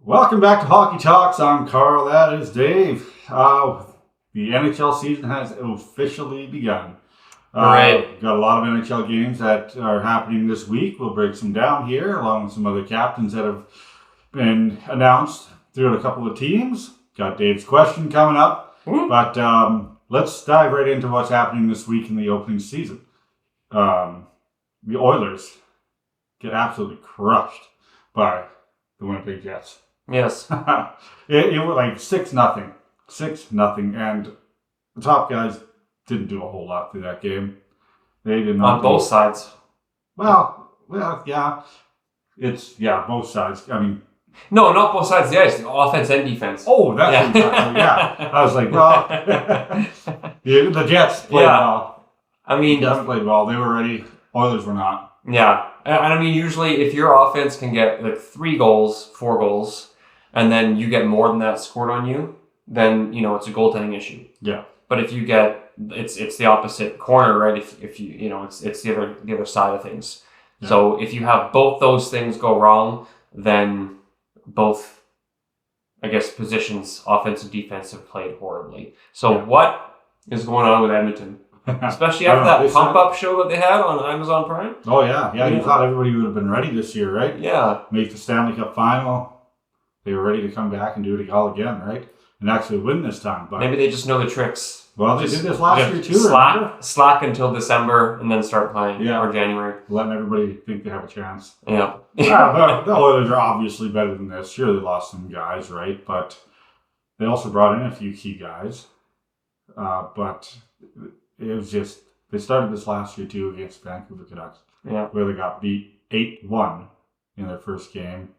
Welcome back to Hockey Talks. I'm Carl. That is Dave. The NHL season has officially begun. Right. Got a lot of NHL games that are happening this week. We'll break some down here, along with some other captains that have been announced throughout a couple of teams. Got Dave's question coming up. But let's dive right into what's happening this week in the opening season. The Oilers get absolutely crushed by the Winnipeg Jets. Yes. it was like 6-0. 6-0. And the top guys didn't do a whole lot through that game. They did not. On both sides. Well, yeah. Both sides. I mean. No, not both sides. Yes, offense and defense. Oh, that's exactly. Yeah. I was like, well, the Jets played well. I mean, the Jets played well. They were ready. Oilers were not. Yeah. And I mean, usually if your offense can get like 3 goals, 4 goals, and then you get more than that scored on you, then, it's a goaltending issue. Yeah. But if you get, it's the opposite corner, right? If you, it's the other side of things. Yeah. So if you have both those things go wrong, then both, I guess, positions, offense and defense, have played horribly. So what is going on with Edmonton? Especially after that pump-up show that they had on Amazon Prime. Oh, yeah. You thought everybody would have been ready this year, right? Yeah. Make the Stanley Cup final. They were ready to come back and do it all again, right? And actually win this time. But maybe they just know the tricks. Well, they did this last year, too. Slack until December and then start playing. Or January. Letting everybody think they have a chance. Yeah. The Oilers are obviously better than this. Sure, they lost some guys, right? But they also brought in a few key guys. But it was just, they started this last year too against Vancouver Canucks, where they got beat 8-1 in their first game,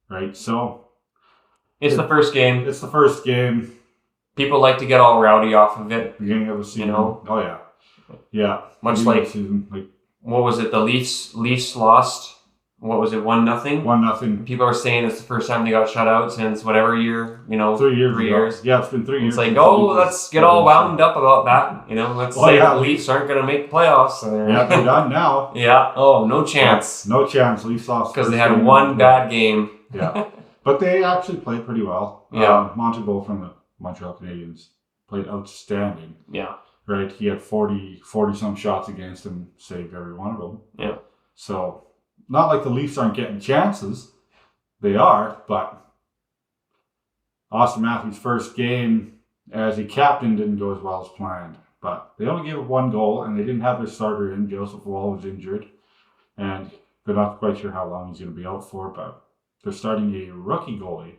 right? So it's the first game. It's the first game. People like to get all rowdy off of it. Beginning of the season. Oh yeah. Much like season, what was it? The Leafs lost. What was it? 1-0. 1-0. People are saying it's the first time they got shut out since whatever year. 3 years. Yeah, it's been 3 years. It's like, let's get all wound up about that. Let's say the Leafs aren't going to make the playoffs. Yeah, they're done now. Yeah. Oh, no chance. No chance. Leafs lost because they had one bad game. Yeah, but they actually played pretty well. Yeah. Montebeau from the Montreal Canadiens played outstanding. Yeah. Right. He had 40 some shots against him, saved every one of them. Yeah. So. Not like the Leafs aren't getting chances. They are, but Austin Matthews' first game as a captain didn't go as well as planned. But they only gave up 1 goal, and they didn't have their starter in. Joseph Wall was injured, and they're not quite sure how long he's going to be out for, but they're starting a rookie goalie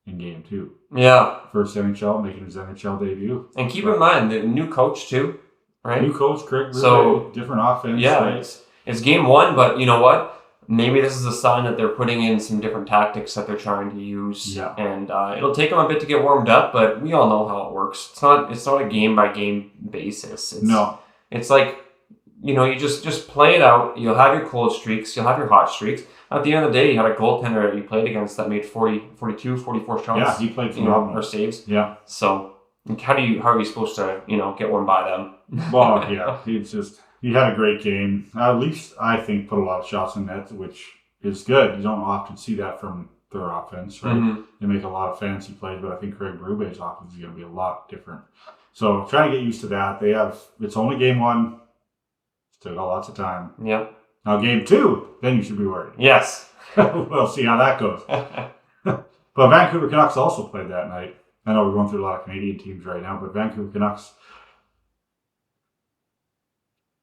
in game 2. Yeah. First NHL, making his NHL debut. And keep in mind, the new coach, too, right? New coach, Craig Berube, different offense. Yeah, right? It's game 1, but you know what? Maybe this is a sign that they're putting in some different tactics that they're trying to use. Yeah. And it'll take them a bit to get warmed up, but we all know how it works. It's not a game-by-game basis. It's like, you just play it out. You'll have your cold streaks. You'll have your hot streaks. At the end of the day, you had a goaltender that you played against that made 42, 44 shots. Yeah, he played phenomenal. Or saves. Yeah. So how are you supposed to, get one by them? Well, yeah, he had a great game. At least, I think, put a lot of shots in net, which is good. You don't often see that from their offense, right? Mm-hmm. They make a lot of fancy plays, but I think Craig Berube's offense is going to be a lot different. So, trying to get used to that. It's only game 1. Still got lots of time. Yep. Now, game 2, then you should be worried. Yes. We'll see how that goes. But Vancouver Canucks also played that night. I know we're going through a lot of Canadian teams right now, but Vancouver Canucks,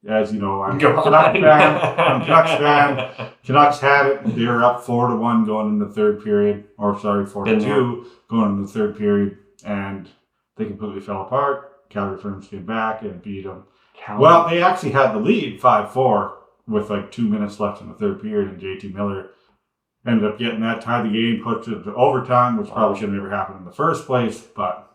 as you know, I'm a Canucks fan. Canucks had it. They were up 4-1 going into the third period. 4-2 going into the third period. And they completely fell apart. Calgary Flames came back and beat them. Well, they actually had the lead 5-4 with 2 minutes left in the third period. And JT Miller ended up getting that, tied the game, pushed it to overtime, which probably should have never happened in the first place. But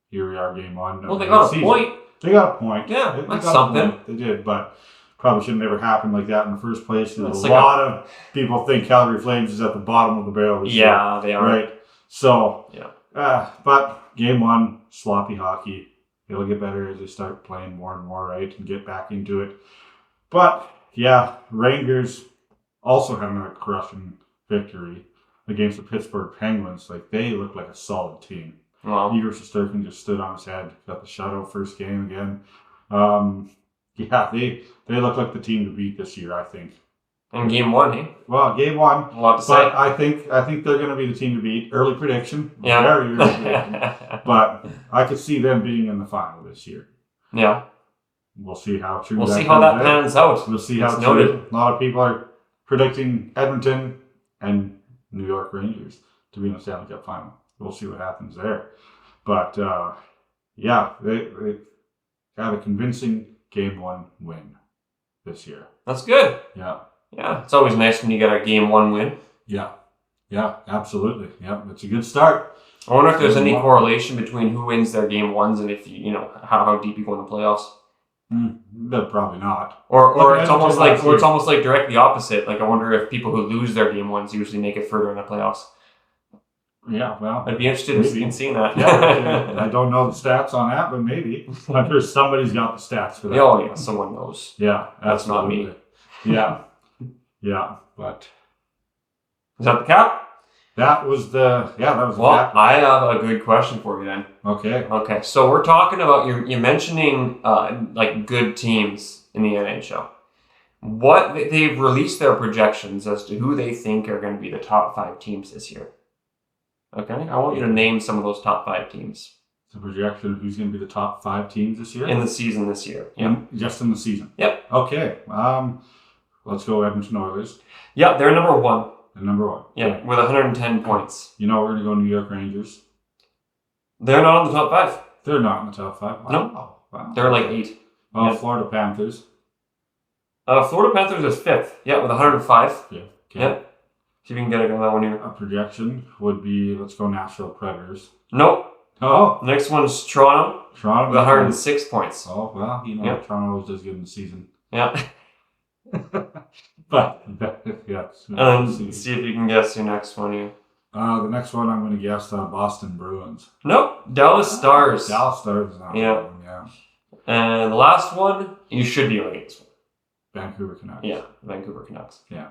here we are, game 1. Well, they got a point. They got a point. Yeah, they that's something. They did, but probably should have never happened like that in the first place. There's a lot of people think Calgary Flames is at the bottom of the barrel this year. Yeah, they are. Right? So, yeah. But game 1, sloppy hockey. It'll get better as they start playing more and more, right, and get back into it. But, yeah, Rangers also had another crushing victory against the Pittsburgh Penguins, like they look like a solid team. Wow. Igor Shesterkin just stood on his head, got the shutout first game again. They look like the team to beat this year, I think. In game 1, eh? Well, game 1. A lot to say. But I think they're going to be the team to beat. Early prediction. Yeah. Very early prediction. But I could see them being in the final this year. Yeah. We'll see how true We'll that see how that pans pans out. We'll see It's how noted. true. A lot of people are predicting Edmonton and New York Rangers to be in the Stanley Cup final. We'll see what happens there. But, they got a convincing game 1 win this year. That's good. Yeah. Yeah. It's always nice when you get a game 1 win. Yeah. Yeah, absolutely. Yeah, it's a good start. I wonder if there's any correlation between who wins their game 1s and if how deep you go in the playoffs. But probably not. Or it's almost like directly opposite. Like I wonder if people who lose their game 1s usually make it further in the playoffs. Yeah, well, I'd be interested in seeing that. Yeah, I don't know the stats on that, but maybe. I'm sure somebody's got the stats for that. Oh yeah, someone knows. Yeah, that's not me. Yeah, yeah, but is that the cap? That was the cap. Well, I have a good question for you then. Okay. So we're talking about you're mentioning like good teams in the NHL. What they've released their projections as to who they think are going to be the top 5 teams this year. Okay, I want you to name some of those top 5 teams. The projection of who's going to be the top 5 teams this year? In the season this year. Yeah. Just in the season? Yep. Okay. Let's go Edmonton Oilers. Yeah, they're number 1. And number 1. Yeah, okay. With 110 points. You know we're going to go New York Rangers. They're not in the top 5. They're not in the top 5? Wow. No. Wow. They're like 8. Oh, yep. Florida Panthers. Florida Panthers is 5th. Yeah, with 105. Yeah. Okay. Yep. See if you can get it on that one here. A projection would be, let's go Nashville Predators. Nope. Oh. Next one's Toronto. With 106 points. Oh, well, yep. Toronto always does good in the season. Yeah. But, yeah. See if you can guess your next one here. The next one I'm going to guess Boston Bruins. Nope. Dallas Stars. Dallas Stars is not yeah. One, yeah. And the last one, you should be able to get this one. Vancouver Canucks. Yeah, Vancouver Canucks. Yeah.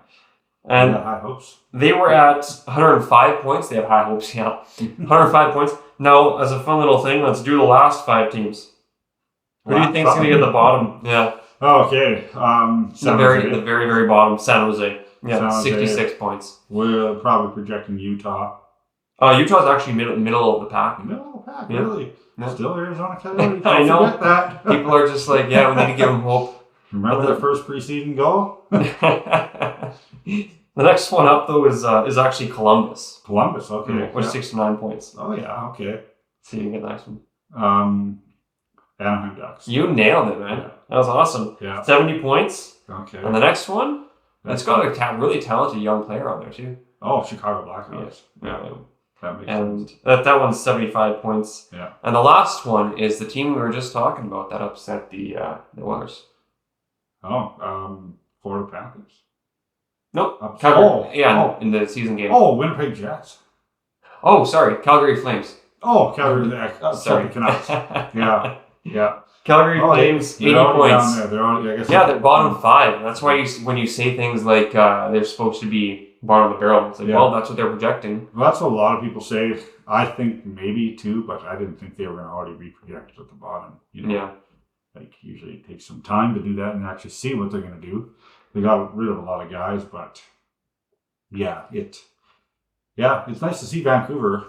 And high hopes. They were at 105 points. They have high hopes, yeah. 105 points. Now, as a fun little thing, let's do the last 5 teams. Who do you think's going to get the bottom? Yeah. Oh, okay. The very, very bottom, San Jose. Yeah, San Jose. 66 points. We're probably projecting Utah. Utah's actually middle of the pack. Middle of the pack, yeah. Really? Yeah. Still Arizona Coyotes. I know. Forget that. People are just like, yeah, we need to give them hope. Remember their first preseason goal? The next one up, though, is actually Columbus. Columbus, okay. With 69 points. Oh, yeah, okay. See if you can get the next one. Anaheim Ducks. You nailed it, man. Yeah. That was awesome. Yeah. 70 points. Okay. And the next one, it's got a really talented young player on there, too. Oh, Chicago Blackhawks. Yeah. That makes sense. And that one's 75 points. Yeah. And the last one is the team we were just talking about that upset the Oilers. Oh, Florida Panthers. Nope. Calgary. In the season game. Oh, Winnipeg Jets. Oh, sorry. Calgary Flames. Oh, Calgary. Sorry, Canucks. Yeah. Calgary Flames, 80 points. They're bottom 5. That's why when you say things like they're supposed to be bottom of the barrel, it's like, well, that's what they're projecting. Well, that's what a lot of people say. I think maybe too, but I didn't think they were going to already be projected at the bottom. Yeah. Like, usually it takes some time to do that and actually see what they're going to do. They got rid of a lot of guys, but it's nice to see Vancouver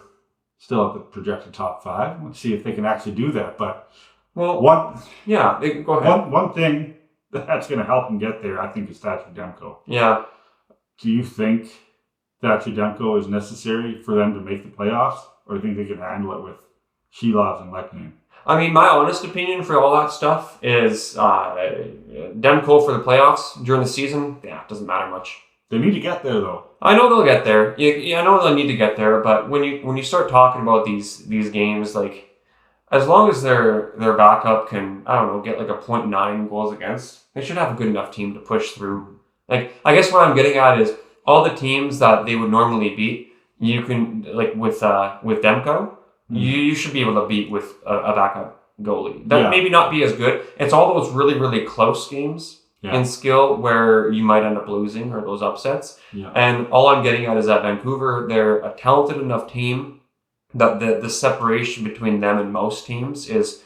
still at the projected top 5. Let's see if they can actually do that. But go ahead. One thing that's going to help them get there, I think, is Thatcher Demko. Yeah. Do you think Thatcher Demko is necessary for them to make the playoffs, or do you think they can handle it with Shelovs and Lehkonen? I mean, my honest opinion for all that stuff is Demko for the playoffs during the season, it doesn't matter much. They need to get there, though. I know they'll get there. I know they'll need to get there, but when you start talking about these games, like, as long as their backup can, I don't know, get like a 0.9 goals against, they should have a good enough team to push through. Like, I guess what I'm getting at is all the teams that they would normally beat, you can, like with Demko, you should be able to beat with a backup goalie. That maybe not be as good. It's all those really, really close games in skill where you might end up losing or those upsets. Yeah. And all I'm getting at is that Vancouver, they're a talented enough team that the separation between them and most teams is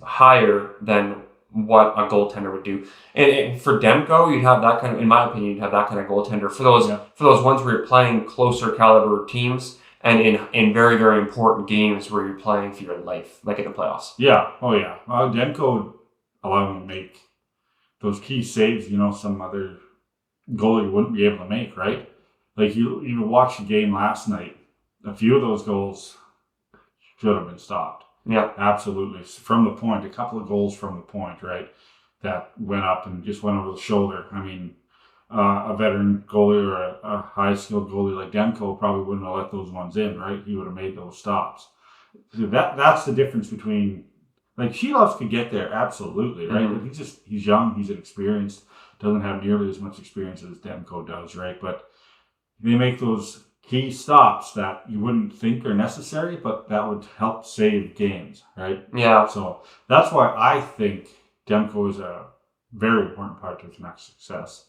higher than what a goaltender would do. And for Demko, you'd have that kind of, in my opinion, you'd have that kind of goaltender for those ones where you're playing closer caliber teams and in very, very important games where you're playing for your life, like in the playoffs. Yeah. Oh, yeah. Demko allowed him to make those key saves, some other goalie wouldn't be able to make, right? Like you watched the game last night. A few of those goals should have been stopped. Yeah. Absolutely. From the point, a couple of goals from the point, right? That went up and just went over the shoulder. I mean, a veteran goalie or a high-skilled goalie like Demko probably wouldn't have let those ones in, right? He would have made those stops. So that's the difference between, like, Shelovs could get there, absolutely, right? Mm-hmm. But he's young, he's inexperienced, doesn't have nearly as much experience as Demko does, right? But they make those key stops that you wouldn't think are necessary, but that would help save games, right? Yeah. So that's why I think Demko is a very important part of Canucks' success.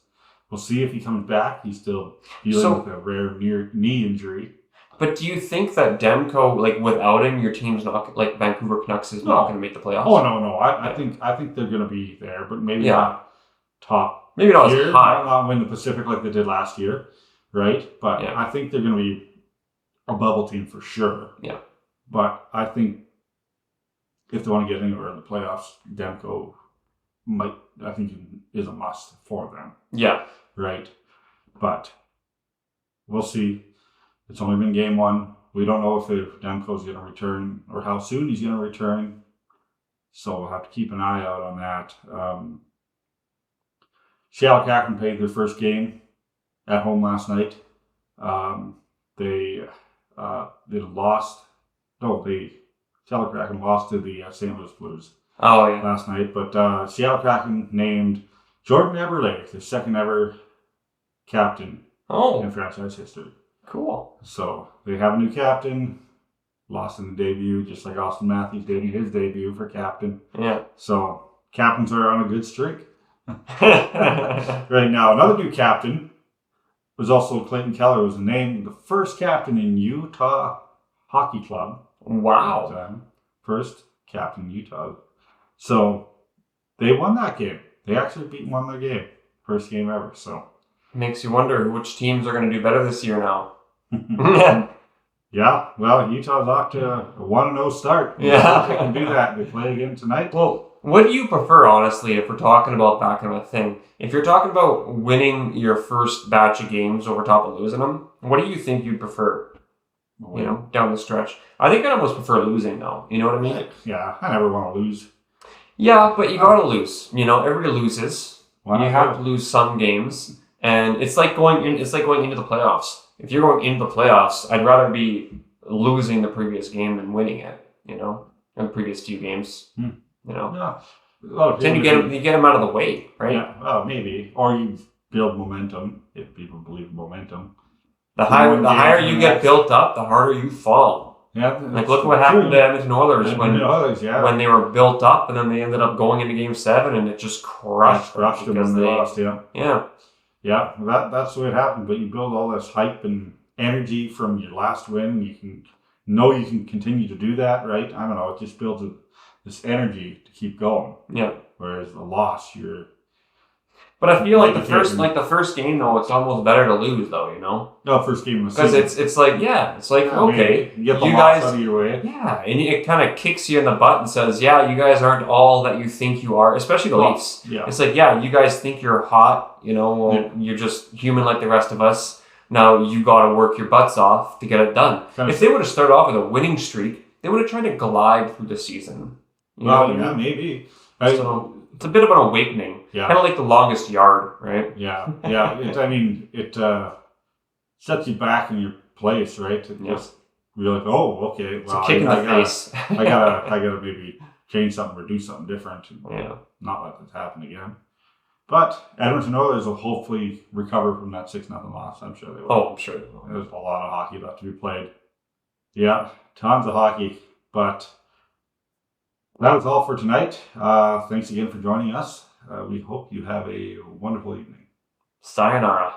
We'll see if he comes back. He's still dealing with a rare knee injury. But do you think that Demko, like without him, your team's not, like Vancouver Canucks is not going to make the playoffs? Oh no. I think they're going to be there, but maybe not top. Maybe not as high. Not win the Pacific like they did last year, right? But I think they're going to be a bubble team for sure. Yeah. But I think if they want to get anywhere in the playoffs, Demko is a must for them. Yeah. Right. But we'll see. It's only been game one. We don't know if Demko's going to return or how soon he's going to return. So we'll have to keep an eye out on that. Seattle Kraken played their first game at home last night. They lost. No, the Seattle Kraken lost to the St. Louis Blues last night. But Seattle Kraken named Jordan Eberle the second ever captain in franchise history. Cool. So they have a new captain. Lost in the debut, just like Austin Matthews did in his debut for captain. Yeah. So captains are on a good streak. Right now, another new captain was also Clayton Keller, was named the first captain in Utah Hockey Club. Wow. First captain in Utah. So they won that game. They actually won their game. First game ever. So makes you wonder which teams are going to do better this year now. Yeah, well, Utah's off to a 1-0 start. Yeah. They can do that. They play again tonight. Well, what do you prefer, honestly, if we're talking about that kind of a thing? If you're talking about winning your first batch of games over top of losing them, what do you think you'd prefer, down the stretch? I think I'd almost prefer losing, though. You know what I mean? Yeah, I never want to lose. Yeah, but you gotta lose. Everybody loses. You have to lose some games. And it's like going into the playoffs. If you're going into the playoffs, I'd rather be losing the previous game than winning it, in the previous few games, Yeah. Then you get them out of the way, right? Yeah, well, maybe. Or you build momentum, if people believe in momentum. The higher you get built up, the harder you fall. Yeah. Like, look what happened to Edmonton Oilers when they were built up, and then they ended up going into Game 7, and it just crushed them because they lost, Yeah. Yeah, that's the way it happened. But you build all this hype and energy from your last win. You can continue to do that, right? I don't know. It just builds this energy to keep going. Yeah. Whereas the loss, But I feel like the first game though, it's almost better to lose though, No, first game of the season. Because it's like okay, you get the loss out of your way. Yeah, and it kind of kicks you in the butt and says, yeah, you guys aren't all that you think you are, especially the Leafs. Yeah. It's like, yeah, you guys think you're hot, you're just human like the rest of us. Now you got to work your butts off to get it done. If they would have started off with a winning streak, they would have tried to glide through the season. Maybe. So it's a bit of an awakening. Yeah. Kind of like the longest yard, right? Yeah. It sets you back in your place, right? You're like, oh, okay. Well, it's a kick in the face. I gotta maybe change something or do something different. And not let this happen again. But Edmonton Oilers will hopefully recover from that 6-0 loss. I'm sure they will. Oh, I'm sure they will. There's a lot of hockey left to be played. Yeah, tons of hockey. But that was all for tonight. Thanks again for joining us. we hope you have a wonderful evening. Sayonara.